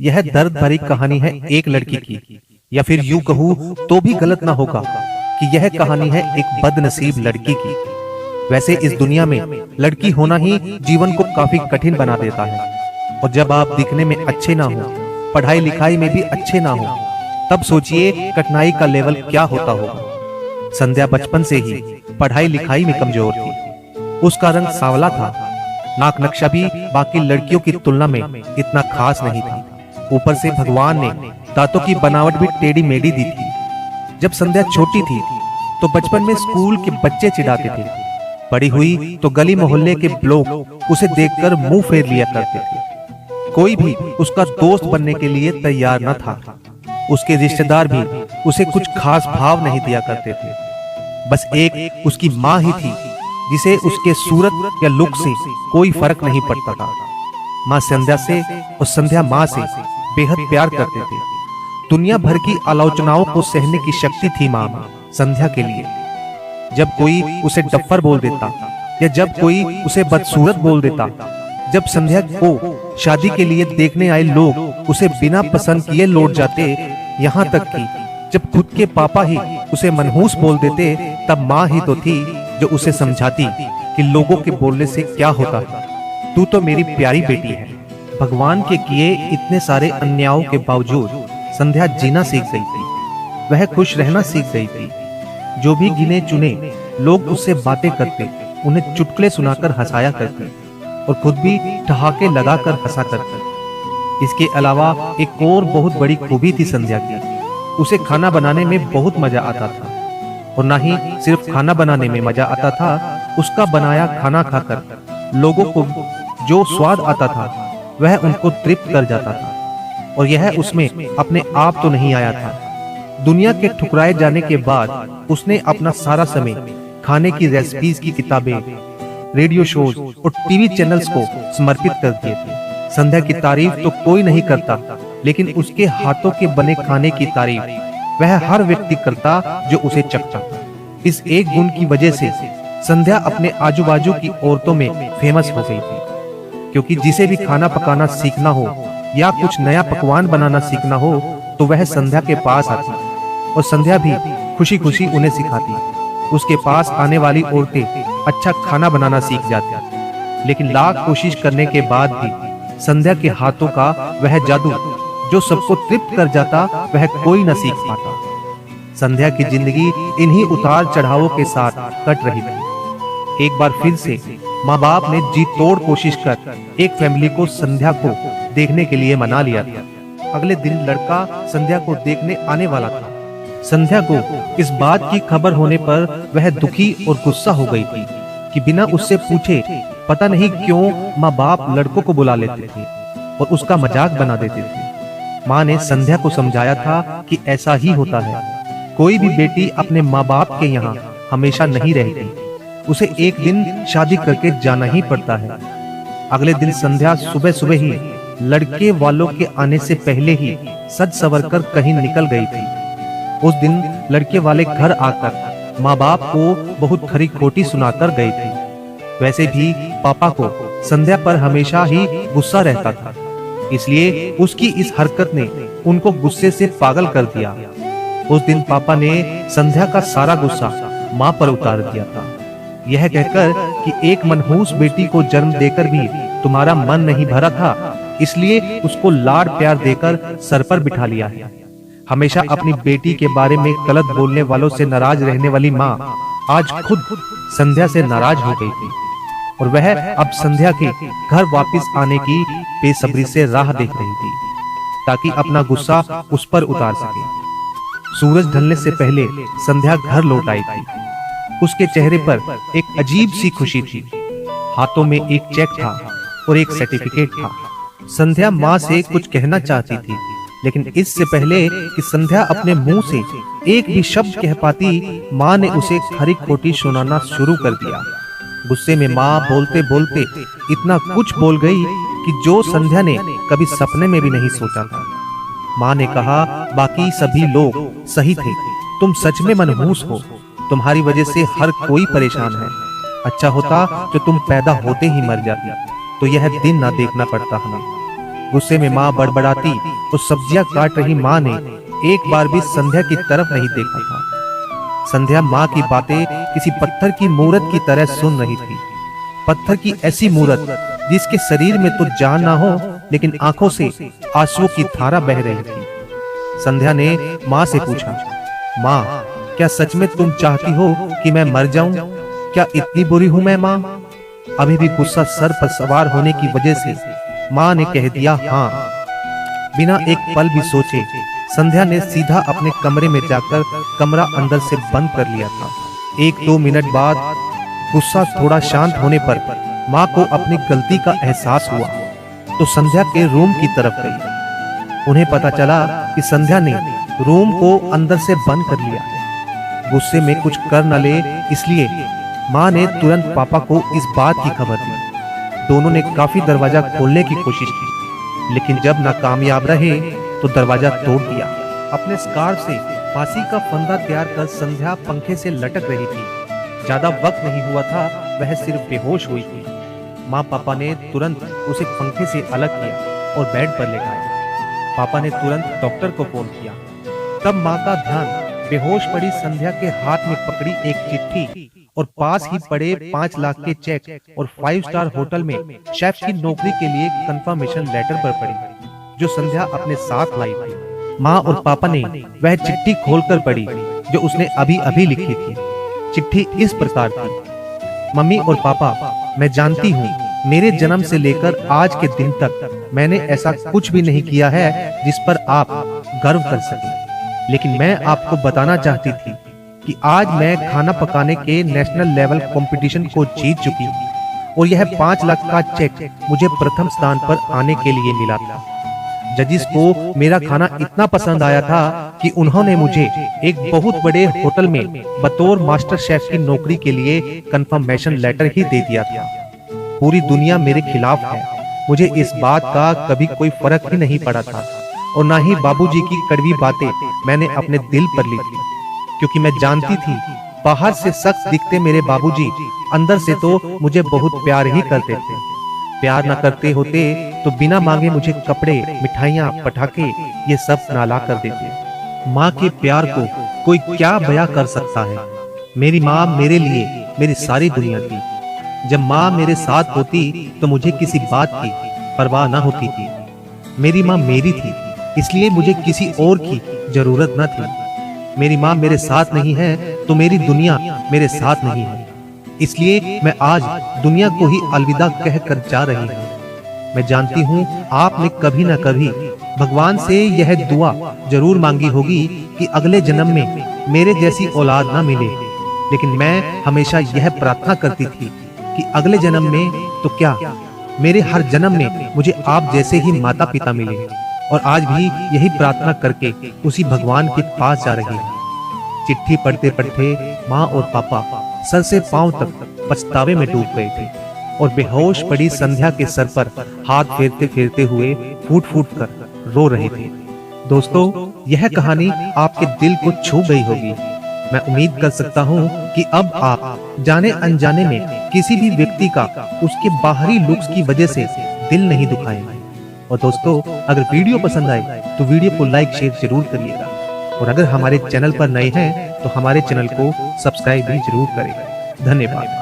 यह दर्द भरी कहानी है एक लड़की की, या फिर यूं कहूं तो भी गलत ना होगा कि यह कहानी है एक बदनसीब लड़की की। वैसे इस दुनिया में लड़की होना ही जीवन को काफी कठिन बना देता है, और जब आप दिखने में अच्छे ना हो, पढ़ाई लिखाई में भी अच्छे ना हो, तब सोचिए कठिनाई का लेवल क्या होता होगा। संध्या बचपन से ही पढ़ाई लिखाई में कमजोर थी। उसका रंग सांवला था, नाक नक्शा भी बाकी लड़कियों की तुलना में इतना खास नहीं था। ऊपर से भगवान ने दांतों की बनावट भी टेढ़ी मेढ़ी दी थी। जब संध्या छोटी थी तो बचपन में स्कूल के बच्चे चिढ़ाते थे, बड़ी हुई तो गली मोहल्ले के लोग उसे देखकर मुंह फेर लिया करते थे। कोई भी उसका दोस्त बनने के लिए तैयार न था। उसके रिश्तेदार भी उसे कुछ खास भाव नहीं दिया करते थे। बस एक उसकी माँ ही थी जिसे उसके सूरत या लुक से कोई फर्क नहीं पड़ता था। माँ संध्या से और संध्या माँ से बेहद प्यार करते थे। दुनिया भर की आलोचनाओं को सहने की शक्ति थी माँ संध्या के लिए। जब कोई उसे डफ्फर बोल देता या जब कोई उसे बदसूरत बोल देता, जब संध्या को शादी के लिए देखने आए लोग उसे बिना पसंद किए लौट जाते, यहाँ तक कि जब खुद के पापा ही उसे मनहूस बोल देते, तब माँ ही तो थी जो उसे समझाती कि लोगों के बोलने से क्या होता है, तू तो मेरी प्यारी बेटी है। भगवान के किए इतने सारे अन्यायों के बावजूद संध्या जीना सीख गई थी। वह खुश रहना सीख गई थी। जो भी गिने चुने लोग उससे बातें करते, उन्हें चुटकुले सुनाकर हंसाया करते और खुद भी ठहाके लगाकर हंसा करते। इसके अलावा एक और बहुत बड़ी खूबी थी संध्या की। उसे खाना बनाने में बहुत मजा आता था, और ना ही सिर्फ खाना बनाने में मजा आता था, उसका बनाया खाना खाकर लोगों को जो स्वाद आता था वह उनको तृप्त कर जाता था। और यह उसमें अपने आप तो नहीं आया था। दुनिया के ठुकराए जाने के बाद उसने अपना सारा समय खाने की रेसिपीज की किताबें, रेडियो शोज और टीवी चैनल्स को समर्पित कर दिए थे। संध्या की तारीफ तो कोई नहीं करता, लेकिन उसके हाथों के बने खाने की तारीफ वह हर व्यक्ति करता जो उसे चखता। इस एक गुण की वजह से संध्या अपने आजू बाजू की औरतों में फेमस हो गई थी, क्योंकि जिसे भी खाना पकाना सीखना हो या कुछ नया पकवान बनाना सीखना हो तो वह संध्या के पास आती, और संध्या भी खुशी खुशी उन्हें सिखाती। उसके पास आने वाली औरतें अच्छा खाना बनाना सीख जाती, लेकिन लाख कोशिश करने के बाद भी संध्या के हाथों का वह जादू जो सबको तृप्त कर जाता, वह कोई न सीख पाता। संध्या की जिंदगी इन्हीं उतार चढ़ावों के साथ कट रही थी। एक बार फिर से माँ बाप ने जी तोड़ कोशिश कर एक फैमिली को संध्या को देखने के लिए मना लिया था। अगले दिन लड़का संध्या को देखने आने वाला था। संध्या को इस बात की खबर होने पर वह दुखी और गुस्सा हो गई थी कि बिना उससे पूछे पता नहीं क्यों माँ बाप लड़कों को बुला लेते थे और उसका मजाक बना देते थे। माँ ने संध्या को समझाया था कि ऐसा ही होता है, कोई भी बेटी अपने माँ बाप के यहाँ हमेशा नहीं रहती, उसे एक दिन शादी करके जाना ही पड़ता है। अगले दिन संध्या सुबह सुबह ही लड़के वालों के आने से पहले ही सज संवर कर कहीं निकल गई थी। उस दिन लड़के वाले घर आकर माँ बाप को बहुत खरी खोटी सुनाकर गए थे। वैसे भी पापा को संध्या पर हमेशा ही गुस्सा रहता था, इसलिए उसकी इस हरकत ने उनको गुस्से से पागल कर दिया। उस दिन पापा ने संध्या का सारा गुस्सा माँ पर उतार दिया था, यह कहकर कि एक मनहूस बेटी को जन्म देकर भी तुम्हारा मन नहीं भरा था, इसलिए उसको लाड प्यार देकर सर पर बिठा लिया है। हमेशा अपनी बेटी के बारे में गलत बोलने वालों से नाराज रहने वाली माँ आज खुद संध्या से नाराज हो गई थी, और वह अब संध्या के घर वापस आने की बेसब्री से राह देख रही थी ताकि अपना गुस्सा उस पर उतार सके। सूरज ढलने से पहले संध्या घर लौट आई थी। उसके चेहरे पर एक अजीब सी खुशी थी। हाथों में एक चेक था और एक सर्टिफिकेट था। संध्या माँ से कुछ कहना चाहती थी, लेकिन इससे पहले कि संध्या अपने मुंह से एक भी शब्द कह पाती, माँ ने उसे खरी खोटी सुनाना शुरू कर दिया। गुस्से में माँ बोलते बोलते इतना कुछ बोल गई कि जो संध्या ने कभी सपने में भी नहीं सोचा था। माँ ने कहा, बाकी सभी लोग सही थे, तुम सच में मनहूस हो, तुम्हारी वजह से हर कोई परेशान है। अच्छा होता जो तुम पैदा होते ही मर जाती, तो यह दिन ना देखना पड़ता हमें। गुस्से में माँ बड़बड़ाती तो सब्जियां काट रही माँ ने एक बार भी संध्या की तरफ नहीं देखा था। संध्या माँ की बातें किसी पत्थर की मूरत की तरह सुन रही थी। पत्थर की ऐसी मूरत जिसके शरीर में तो जान ना हो, लेकिन आंखों से आंसुओं की धारा बह रही थी। संध्या ने माँ से पूछा, माँ, क्या सच में तुम चाहती हो कि मैं मर जाऊं? क्या इतनी बुरी हूं मैं माँ? अभी भी गुस्सा सर पर सवार होने की वजह से माँ ने कह दिया हाँ। बिना एक पल भी सोचे संध्या ने सीधा अपने कमरे में जाकर कमरा अंदर से बंद कर लिया था। 1-2 मिनट बाद गुस्सा थोड़ा शांत होने पर माँ को अपनी गलती का एहसास हुआ तो संध्या के रूम की तरफ गई। उन्हें पता चला कि संध्या ने रूम को अंदर से बंद कर लिया है। गुस्से में कुछ कर न ले इसलिए माँ ने तुरंत पापा को इस बात की खबर दी। दोनों ने काफी दरवाजा खोलने की कोशिश की, लेकिन जब नाकामयाब रहे तो दरवाजा तोड़ दिया। अपने स्कार्फ से फांसी का फंदा तैयार कर संध्या पंखे से लटक रही थी। ज्यादा वक्त नहीं हुआ था, वह सिर्फ बेहोश हुई थी। माँ पापा ने तुरंत उसे पंखे से अलग किया और बेड पर लेटाया। पापा ने तुरंत डॉक्टर को फोन किया। तब माँ का ध्यान बेहोश पड़ी संध्या के हाथ में पकड़ी एक चिट्ठी और पास ही पड़े 5 लाख के चेक और 5 स्टार होटल में शेफ की नौकरी के लिए कंफर्मेशन लेटर पर पड़ी, जो संध्या अपने साथ लाई थी। माँ और पापा ने वह चिट्ठी खोलकर पढ़ी जो उसने अभी अभी लिखी थी। चिट्ठी इस प्रकार थी, मम्मी और पापा, मैं जानती हूँ मेरे जन्म से लेकर आज के दिन तक मैंने ऐसा कुछ भी नहीं किया है जिस पर आप गर्व कर सकें, लेकिन मैं आपको बताना चाहती थी कि आज मैं खाना पकाने के नेशनल लेवल कंपटीशन को जीत चुकी हूँ और यह 5 लाख का चेक मुझे प्रथम स्थान पर आने के लिए मिला था। जजिस को मेरा खाना इतना पसंद आया था कि उन्होंने मुझे एक बहुत बड़े होटल में बतौर मास्टर शेफ की नौकरी के लिए कंफर्मेशन लेटर ही दे दिया था। पूरी दुनिया मेरे खिलाफ है, मुझे इस बात का कभी कोई फर्क ही नहीं पड़ा था और ना ही बाबूजी की कड़वी बातें मैंने अपने दिल पर ली थी, क्योंकि मैं जानती थी बाहर से सख्त दिखते मेरे बाबूजी अंदर से तो मुझे बहुत प्यार ही करते थे। प्यार न करते होते तो बिना मांगे मुझे कपड़े, मिठाइयाँ, पटाखे ये सब ना ला कर देते। माँ के प्यार को कोई क्या बयां कर सकता है। मेरी माँ मेरे लिए मेरी सारी दुनिया थी। जब माँ मेरे साथ होती तो मुझे किसी बात की परवाह न होती थी। मेरी माँ मेरी थी, इसलिए मुझे किसी और की जरूरत न थी। मेरी माँ मेरे साथ नहीं है तो मेरी दुनिया मेरे साथ नहीं है, इसलिए मैं आज दुनिया को ही अलविदा कहकर जा रही हूँ। मैं जानती हूँ आपने कभी न कभी भगवान से यह दुआ जरूर मांगी होगी कि अगले जन्म में मेरे जैसी औलाद ना मिले, लेकिन मैं हमेशा यह प्रार्थना करती थी कि अगले जन्म में तो क्या, मेरे हर जन्म में मुझे आप जैसे ही माता पिता मिले। और आज भी यही प्रार्थना करके उसी भगवान के पास जा रही हूँ। चिट्ठी पढ़ते पढ़ते माँ और पापा सर से पांव तक पछतावे में डूब गए थे और बेहोश पड़ी संध्या के सर पर हाथ फेरते फेरते हुए फूट फूट कर रो रहे थे। दोस्तों, यह कहानी आपके दिल को छू गई होगी। मैं उम्मीद कर सकता हूँ कि अब आप जाने अनजाने में किसी भी व्यक्ति का उसके बाहरी लुक्स की वजह से दिल नहीं दुखाएंगे। और दोस्तों, अगर वीडियो पसंद आए तो वीडियो को लाइक शेयर जरूर करिएगा और अगर हमारे चैनल पर नए हैं तो हमारे चैनल को सब्सक्राइब भी जरूर करें। धन्यवाद।